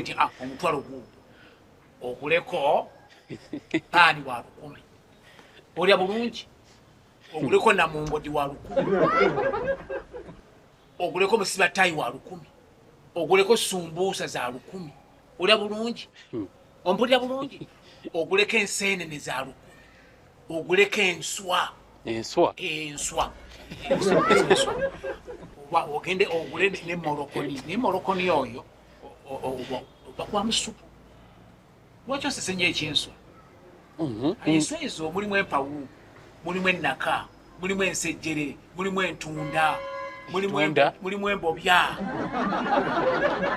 gwe nti omutwalo guwo oguleko paani wa 10 olya bulungi oguleko namumbodi wa 10 oguleko musibatayi wa 10 oguleko sumbuusa za 10 olya bulungi ompulira bulungi oguleko enseenene za 10 oguleko enswa ogende ogule ne morokoni oyo bakwa musupu lwaki osesenye ekyenswa enswa ezo mulimu empawu mulimu ennaka mulimu ensejjere mulimu entunda mulimu embobya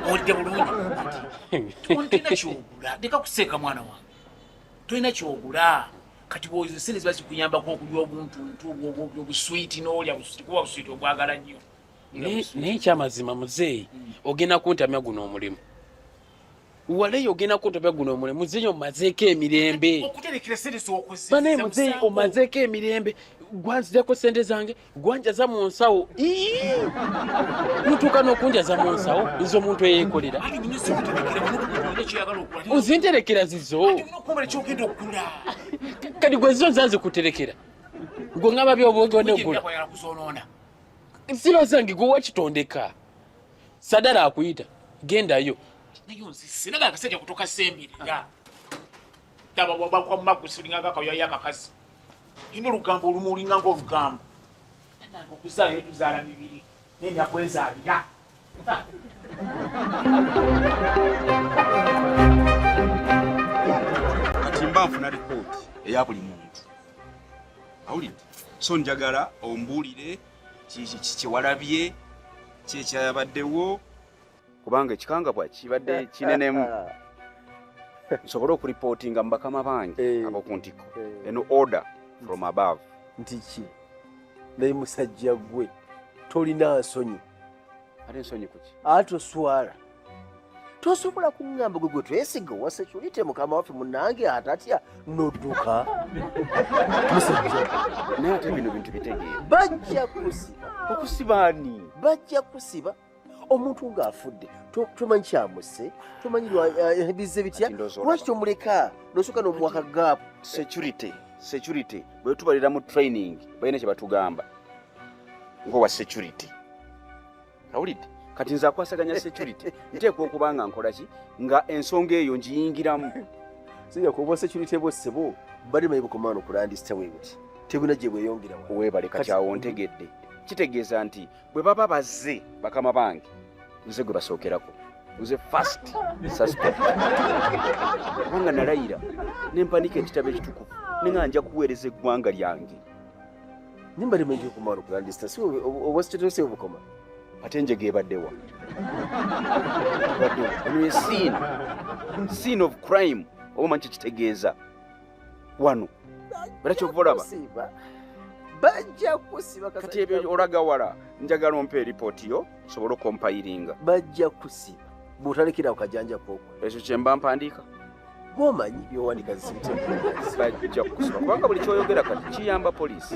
olidde bulungi tolina kyogula leka kuseeka mwana wange tolina kyogula kati bwozi sente ziba zikuyambako okulya obuntuntu obuswiti n'olya kuba buswiti obwagala nnyo naye ekyamazima muzeeyi ogenda kuntamya guno omulimu waleyo ogenda kuntamya guno omulimu muzeeyi omazeeko emirembe okuterekera sente z'okuziza banaye muzeeyi omazeeko emirembe gwanzirako sente zange gwanjaza mu nsawo mutuuka n'okunjaza mu nsawo nze omuntu eyeekolera ozinterekera zizo kati gwe zizo zazikuterekera gwe ngaba byobogondegula ziba zange gwe wakitondeka sadala akuyita gendayo sinaga akasajja kutoka sembirira taba wabakwa makusiringa akayoya akakazi ino lugambo olumu olinga ng'olugambo okuzaala tuzaala mibiri nenda kwezaalira kati mba nfuna ripoti eya buli muntu awulidde so njagala ombuulire kyewalabye kyekyabaddewo kubanga ekikangabwa kibadde kinenemu nsobole okuripootinga mu bakama bange ab'oku ntiko eno order from above ntiki naye musajja gwe tolina nsonyi ate ensonyi kuki atoswala tosobola kuŋŋamba gwe gwe twesiga wa security mukama waffe munange atatya nodduka musajja naye ate bino bintu bitegeera bajja kusiba okusiba ani bajja kusiba omuntu ng'afudde tomanyi kyamuse tomanyi bizze bitya lwaki tomuleka nosooka n'omuwaka gaapu security bwe tubalira mu training balina kye batugamba ng'owa security awulidde kati nze akwasaganya security nteekwa okuba nga nkola ki nga ensonga eyo ngiyingiramu sija kuba security bwessebo bali mayibu kumaano kulandisita webuti tebuna gye bweyongera weebale kati awo ntegedde kitegeeza nti bwe baba bazze bakama bange nze gwe basookerako nze first suspect kubanga nalayira nempanika ekitabo ekitukuvu nenga nja kuweereza eggwanga lyange nimba limenje kumaano kulandisita si oba security obukoma ate nje gebaddewa eno scene of crime oba manyi kitegeeza wano era kyokuvolaba bajja kusiba kati ebyo olaga wala njagala ompa eripooti yo sobole okompayiringa bajja kusiba bw'otalekera akajanja kookwo ekyo kye mba mpandiika gwomanyi byowandika bajja kusiba kubanga buli kyoyogera kati kiyamba poliisi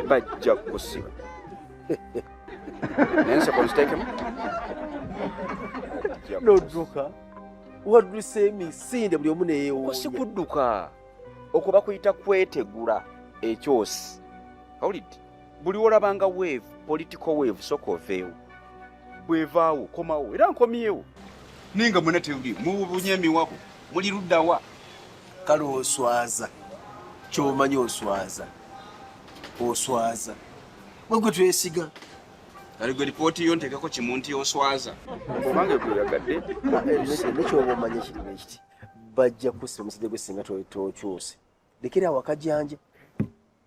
bajja kusiba naye nsoko nzitekemu nodduka wadduse emisinde buli omu neyeewoonya si kudduka okuba kuyita kwetegula ekyosi awulidde buli wolabanga wave political wave soka oveewo bwevaawo komawo era nkomyewo ninga mwena tewuli mubunye emiwako muli luddawa kale oswaza kyomanyi oswaza wegwe twesiga kale gwe lipooti yo nteekako kimu nti oswaza obanga gweyagadde nekyoba omanye ekirimu ekiti bajja kusiba omusajja gwe singa tokyuse lekera awo akajanja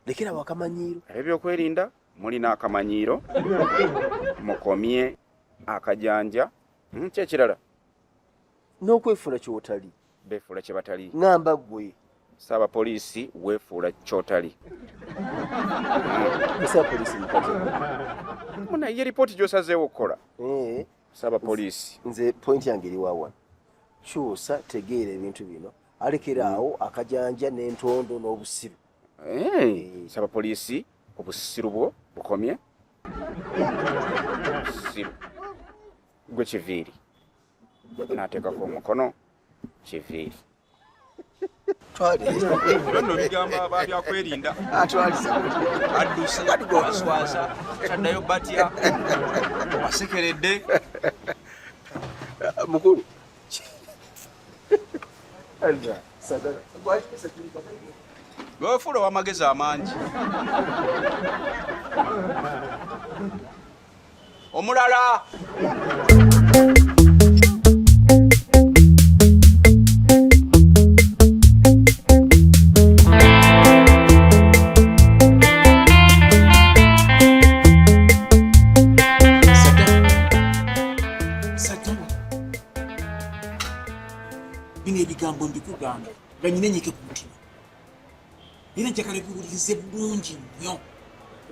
lekera awo akamanyiiro ebyokwerinda mulina akamanyiiro mukomye akajanja kyekirala n'okwefuula kyotali beefuula kye batali ŋŋamba ggwe saaba poliisi weefuula kyotali saaba poliisi mukazi munaye ripooti gy'osazeewo okukola saaba poliisi nze pointi yange eri wawa kyusa tegeera ebintu bino alekera awo akajanja n'entondo n'obusiru saaba poliisi obusiru bwo bukomye busiru gwe kiviiri n'ateekako omukono kiviiri. Bino bigamba babyakwerinda. Atwalise. Adduse aswaza kyaddayo batya wasekeredde. Mukulu. Lwefuula w'amagezi amangi. Omulala. Bino ebigambo mbikugamba nga nyina enyike ku mutima era njagala biwulirize bulungi nnyo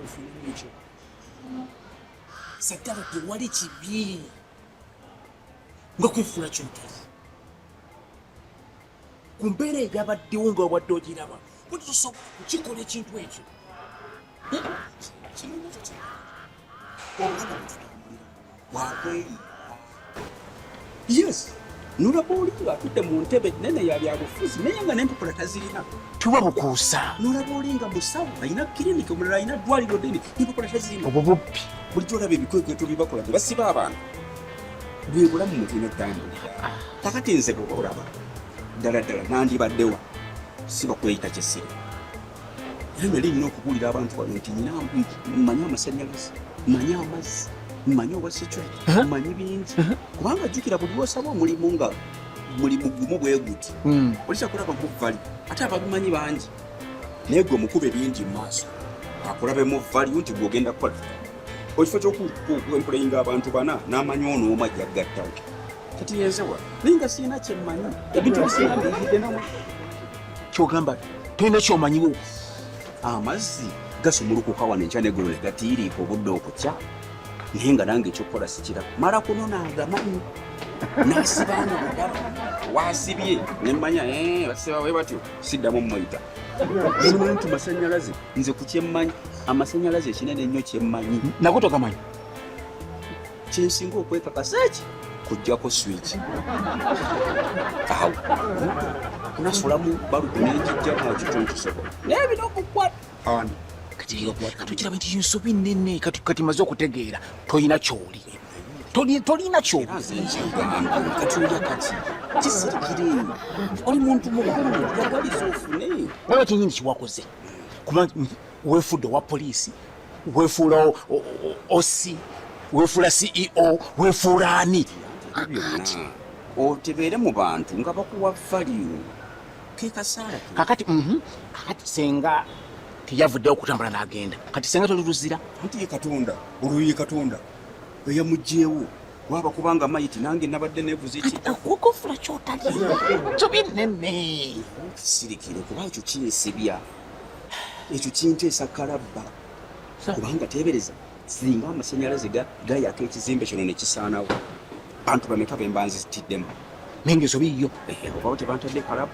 ofunemu ekyo. Saddala tewali kibi nga kwefuula kyotali ku mbeera egyabaddewo nga wabadde ogiraba bwe tosobola kukikola ekintu ekyo. Obwana bututambulira wakweri. Yes. Nolaba atudde mu ntebe nene ya byabufuzi naye nga n'empapula tazirina. Tuba bukuusa. Nolaba nga musawo alina kiriniki omulala alina ddwaliro ddene empapula tazirina. Obwo bubbi. Bulijjo olaba ebikwekweto bye bakola tebasiba abantu. Bwe bulamu mu tulina ttambulira. Kakati nze bwe olaba ddala ddala nandibaddewa si bakweyita kyesiri. Era nali nina okubuulira abantu bano nti mmanyi amasannyalaze, mmanyi amazzi, mmanyi obwa security, mmanyi bingi. Kubanga jjukira buli lwosaba omulimu nga mulimu gumu bwe guti. Olisa kulaba nkuvvali ate ababimanyi bangi. Naye gwe mukube bingi mu maaso. Akulabemu valiyo nti gw'ogenda kukola. Ekifo ky'okuemployinga abantu bana n'amanyi ono omu ajja gattawo. Kati yenzewa naye nga sirina kyemmanyi. Ebintu bisinga mbiyigidde namu. Kyogamba tolina kyomanyiwo. Amazzi gasumulukuka wano enkya n'eggulo ne gatiiriika obudde okukya. Naye nga nange ekyokukola sikiraba. Mala kunona agamanyi. N'asibanga buddala. Wasibye ne mmanya basiba bwe batyo siddamu mmuyita. Simanyi nti masannyalaze nze ku kyemmanyi. Amasannyalaze ekinene ennyo kyemmanyi. Nago togamanyi. Kyensinga okwekakasa ki kujjako swiki. Awo kunasulamu baluku n'ekijjamu kitonkisobola. Naye bino okukwata. Ani. Katukiraba nti ensobi nnene kati maze okutegeera tolina kyoli. Tolina kyoli. Kati olya kati kisirikire. Oli muntu mukulu yagaliza ofune. Waba kyenyini kiwakoze. Kuba weefudde owa poliisi, weefuula OC, weefuula CEO, weefuula ani. Otebeere mu bantu nga bakuwa valiyo. Kekasaala. Kakati senga teyavuddewo okutambula n'agenda. Kati senga toli luzira. Anti ye Katonda, olwo ye Katonda eyamugjeewo. Waba kubanga mayiti nange nabadde neebuza eki. Okufula kyotali. Nsobi nnene. Sirikire kuba ekyo kinsibya. Ekyo kinteesa kalabba. Kubanga teebereza singa amasannyalaze gayaka ekizimbe kino ne kisaanawo. Bantu bameka be mbanzi zitiddemu. Nenge ensobi yo. Obawo tebantadde kalabba.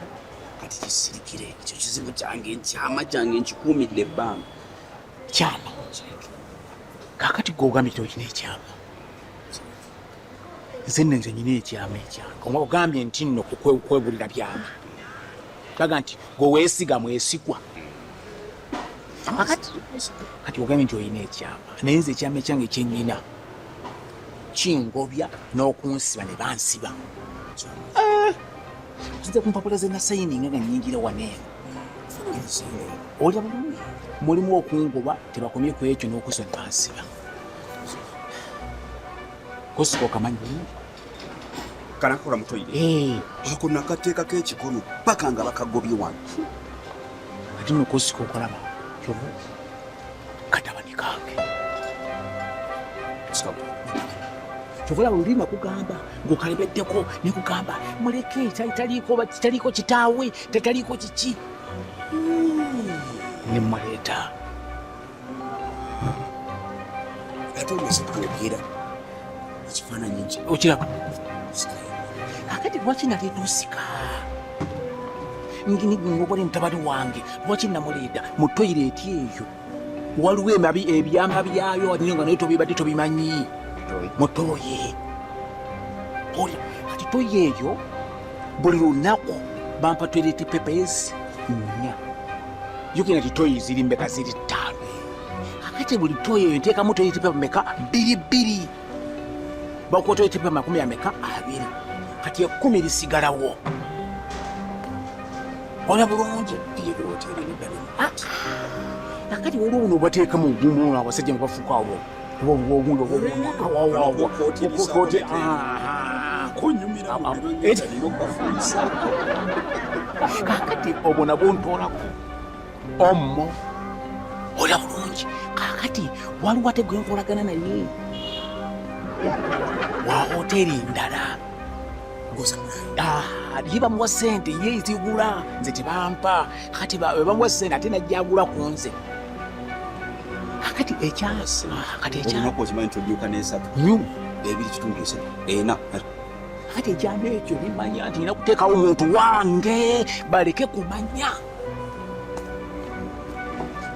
Kati kisirikire ekyo kizibu kyange nkyama kyange nkikuumidde ebbanga. Kyama. Kakati gw'ogambye tolina ekyama. Nze nyina ekyama ekyange. Ogambye nti nno kwebulira byama. Kaga nti gwe weesiga mwesigwa. Kati ogambye nti olina ekyama. Naye nze ekyama ekyange kyennyina kingobya n'okunsiba ne bansiba. Nze ku mpapula ze nasayininga nga nnyingira waneeno. Olya bulungi mulimu okungoba tebakomye ku ekyo n'okusiba ne bansiba. Kosiko kamanyi kanakola mutoyire. Ako nakateeka k'ekikono paka nga bakagobye wano. Ati nno Kosiko okolaba katabani kange. Kyovulaba olulima kugamba ng'okalebeddeko ne kugamba muleke taliiko kitaawe tetaliiko kiki. Ne mmuleeta. Ate omese twogera ekifaananyi ekyo. Okiraba? Akati lwaki naleeta osika? Ng'obali mutabani wange lwaki namuleeta mu toyireeti eyo waliwo ebyama byayo niyo nga naye tobibadde tobimanyi mutoye. Olya kati toyi eyo buli lunaku bampa toilet papers 4 yogera ti toyi ziri mbeka ziri 5 kakati buli toyi eyo nteekamu toilet paper meka 2 bakuwa toilet paper 10 meka 2 kati 10 lisigalawo ola bulungi kakati olwo buno obateekamu ogumu abasajja mubafukaabo kakati obwo nabwo ntoolako ommo ola bulungi kakati waliwo ate gwe nkolagana naye wa hoteri ndala libamuwa sente ye zigula nze tebampa kakati bamuwa sente ate najja agula ku nze kakati ekyasa kati olunaku okimanyi nti odyuka n'esatu ebiri kitundu esatu kati ekyama ekyo bimanya nti nina kuteekawo omuntu wange baleke kumanya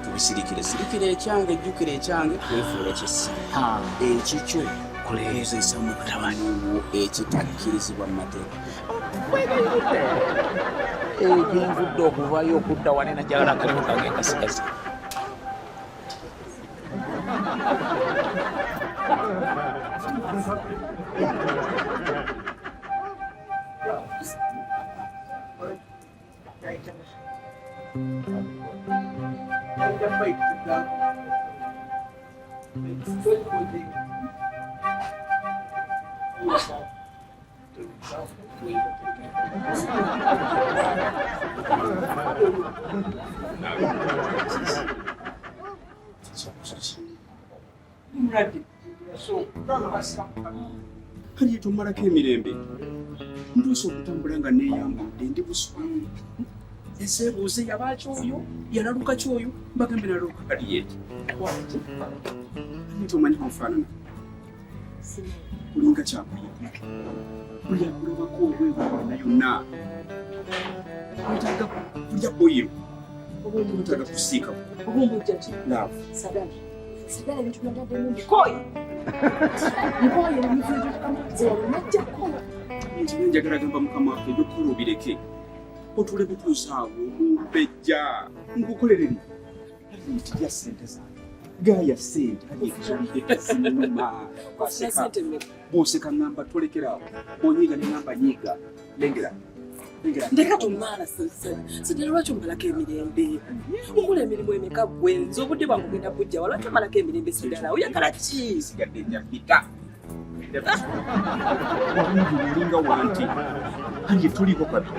tubisirikire sirikira ekyange ejjukira ekyange wefuula kyessiri ekikyo kuleezesa mutabaniwo ekitakkirizibwa mu mateeka genvudde okuvayo okudda wane najagala kalimu kange kasigazi kali tomalako emirembe ntuusa okutambula nga neeyambudde ndi buswamu eseebuuze yabaaki oyo yalaluka ki oyo mbagambe nalaluka kali yeti ani tomanyi kunfaanana kulinga kyakulya kulya kulabako obwebwana yonna wetaaga kulya boyiro oba wetaaga kusiikako laavu Sadala vitu tunataka Mungu koi. Mkoyo ni mtu anajako. Nti njagala gamba mukama waffe ebyokukola obireke otule butuusaawo omumpejja nkukolereri ntija sente zange gaaya sente ayekizoidezinuma bwoseka ngamba tolekeraawo onyiiga nengamba nyiiga lengera ndeka tumala sadala lwaki omalako emirembe nkola emirimu emeka gwenza obudde bwange ogenda bujja walwaki omalako emirembe sadala oyagala ki sigadde njapita walungi olinga wanti kanje tuliko kabi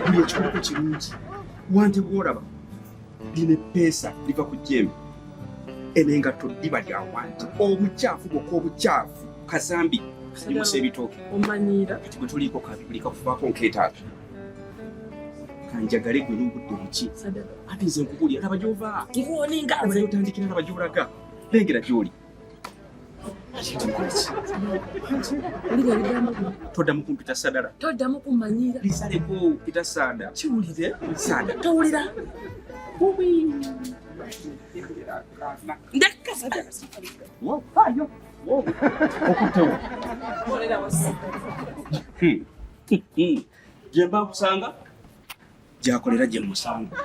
buli ekikuliko kirungi wanti bwolaba lina eppeesa liva ku jembe enengatto ddiba lya wanti obukyafu bwokka obukyafu kazambi limusa ebitooke omanyira kati bwe tuliiko kabi buli kakuvaako nkeetaaga kanjagale gwe n'obudde buki ate nze nkubulya laba gy'ova otandikira laba gy'olaga lengera gy'oli toddamu kumpita sadala toddamu kumanyira lisaleko pita saada kiwulire saada towulira ndeka sadala wayo okutewo gye mba kusanga gyakolera gye musanga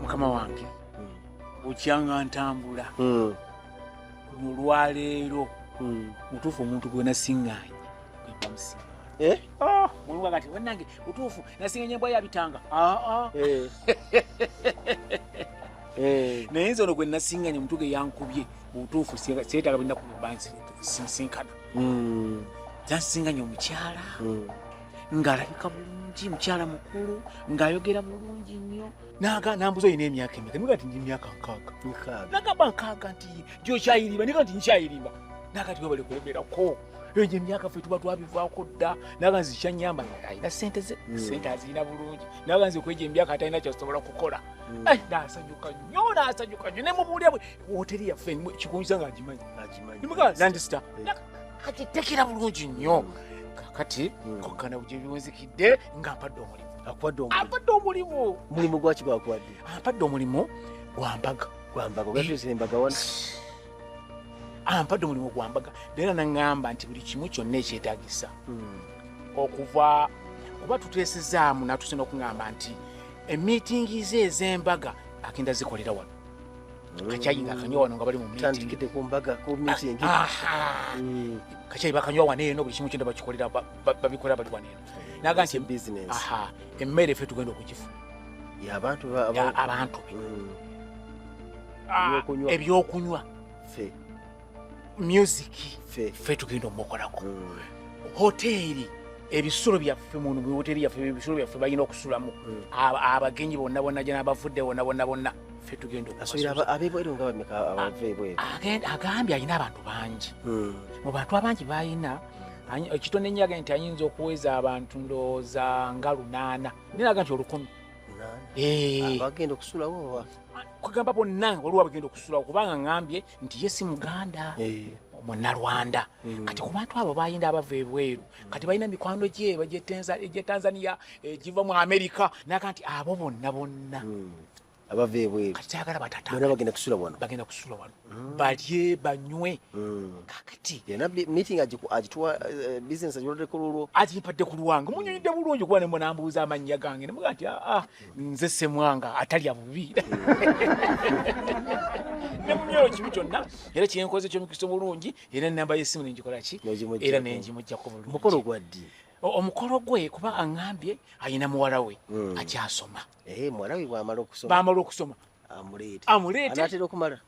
mukama wange okyanga ntambula kuno olwaleero mutuufu omuntu gwe nasiŋŋaanye mulunga kati wannange mutuufu nasiŋŋaanye embwa yabitanga naye nze ono gwe nasiŋŋaanye omuntu ge yankubye mutuufu seetaaga bina kubansinkana zansiŋŋaanye omukyala ng'alabika bulungi mukyala mukulu ng'ayogera bulungi nnyo nambuza olina emyaka emeka niga nti ndi myaka 6 nagamba 6 nti gyokyayirimba niga nti nkyayirimba naga ti webale kulemerako egyo emyaka ffe tuba twabivaako dda naga nzi kyanyamba alina sente ze sente azirina bulungi naga nzi kwegyo emyaka atalina kyasobola kukola nasanyuka nnyo nemubuulya bwe woteri yaffe kikunyisa nga agimanyi nandisita akitekera bulungi nnyo kakati kokkana bwegyebinzikidde nga ampadde omulimu mulimu gwaki gwakuwadde ampadde omulimu Gwambaga ogatuzira embaga wano. Ampadde omulimu gwa mbaga era naŋŋamba nti buli kimu kyonna ekyetaagisa okuva kuba tuteesezaamu natuse n'okuŋŋamba nti emiitingi ze ez'embaga agenda zikolera wano kacyayi ng'akanywa wano nga bali mu tandikidde ku mbaga ku meeting. Kacyayi bakanywa wano eno buli kimu kyonna bakikolera babikolera bali wano eno naga nti business. emmere ffe tugenda okugifu Abantu abantu ebyokunywa fe music ffe tugenda omukolako hoteeri ebisulo byaffe muno mu hoteeri yaffe ebisulo byaffe balina okusulamu abagenyi bonna bonna gye n'abavudde bonna bonna ffe tugenda abebweru nga bameka abava ebweru agambye alina abantu bangi mu bantu abangi balina ekitone nnyaga nti ayinza okuweza abantu ndowooza nga 8 ninaga nti 10 bagenda okusulawo kugamba bonna waliwo bagenda okusulawo kubanga ŋŋambye nti ye si muganda munnalwanda kati ku bantu abo bayinda abava ebweru kati balina mikwano gye gye Tanzania giva mu Amerika naga nti abo bonna abava ebweru kati kyagala bonna bagenda kusula wano balye banywe kakati yena meeting agituwa business agitwaleko lulwo agimpadde ku lwange munyonyidde bulungi kuba nemwe nambuuza amannya gange nemuga nti nze Semwanga atalya bubi nemumyewo kibi kyonna era kyenkoze kyomukisa bulungi era enamba y'essimu nengikola ki era nengimuggyako bulungi mukolo gwaddi omukolo gwe kuba aŋŋambye ayina muwala we akyasoma muwala we bamala okusoma amuleete anatera okumala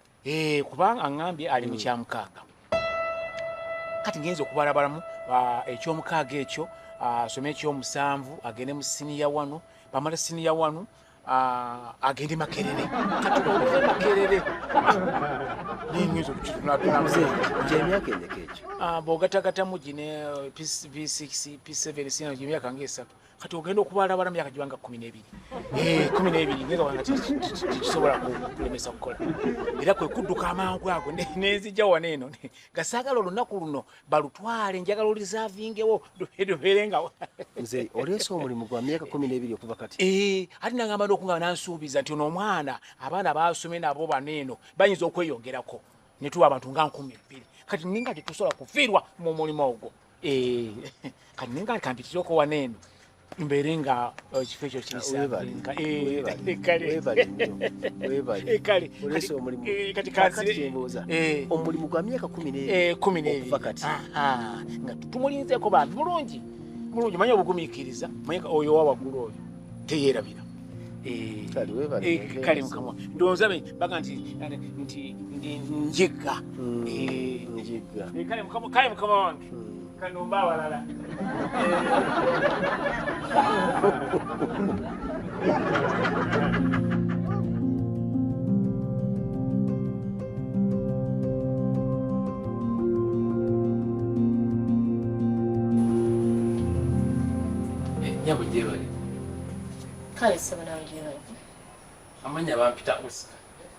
kubanga aŋŋambye ali mu kyamukaaga kati ngenza okubalabalamu ekyomukaaga ekyo asome ekyomusanvu agende mu siniya wano bamala siniya wano agende Makerere kati oluve Makerere ninyizo gyemyaka endeka ekyo bw'ogatagatamu gine P6 P7 sina gyemyaka ng'esatu kati ogenda okubalabala myaka gibanga 12 ngeza wanga kisobola kulemesa kukola era kwe kudduka amangu ago nenzijja wano eno gasaagala olunaku luno balutwale njagala olisavingewo dubeerenga nze oleesa omulimu gwa myaka 12 okuva kati ati nangamba n'okungaba nansuubiza nti ono omwana abaana basome nabo bano eno bayinza okweyongerako ne tuwa abantu nga 12 kati ninga tetusobola kufiirwa mu mulimu ogwo kati ninga kampitireko wano eno mbeere nga ekifo ekyo kirisavinga kale kati kanzire omulimu gwa myaka 12 okuva kati nga tumulinzeeko bambi bulungi manye obugumiikiriza manye oyo wawaggulu oyo teyeerabira kale mukama ndowooza baga nti njigga kale mukama wange kanomba awalala nyabo gyebali kale saba nawe gyebali amanya bampita Oscar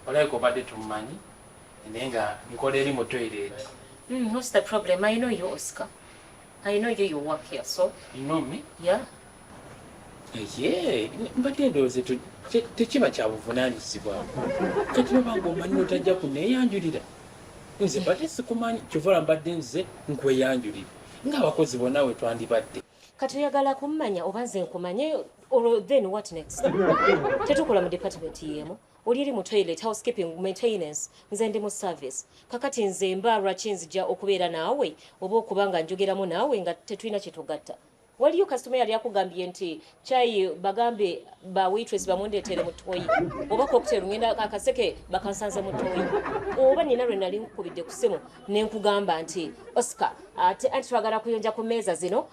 olabika obadde tumumanyi naye nga nkola eri mu toilet. What's the problem? I know you, Oscar. I know you work here, so... You know me? Yeah. Yeah, mbadde ndowooza tekiba kya buvunaanyizibwa kati nobanga omanyi notajja kuneeyanjulira nze badde sikumanyi kyova mbadde nze nkweyanjulira ng'abakozi bonna we twandibadde kati oyagala kummanya oba nze nkumanye or then what next? Tetukola mu department yemu oli eri mu toilet housekeeping maintenance nze ndi mu service kakati nze mbalwa kinzija okubeera naawe oba okubanga njogeramu naawe nga tetulina kyetugatta. Waliyo customer yali akugambye nti chai bagambe ba waitress bamundeetere mu toyi oba cocktail ngenda akaseke bakansanze mu toyi oba nina lwe nali nkubidde ku ssimu ne nkugamba nti Oscar ate twagala kuyonja ku meeza zino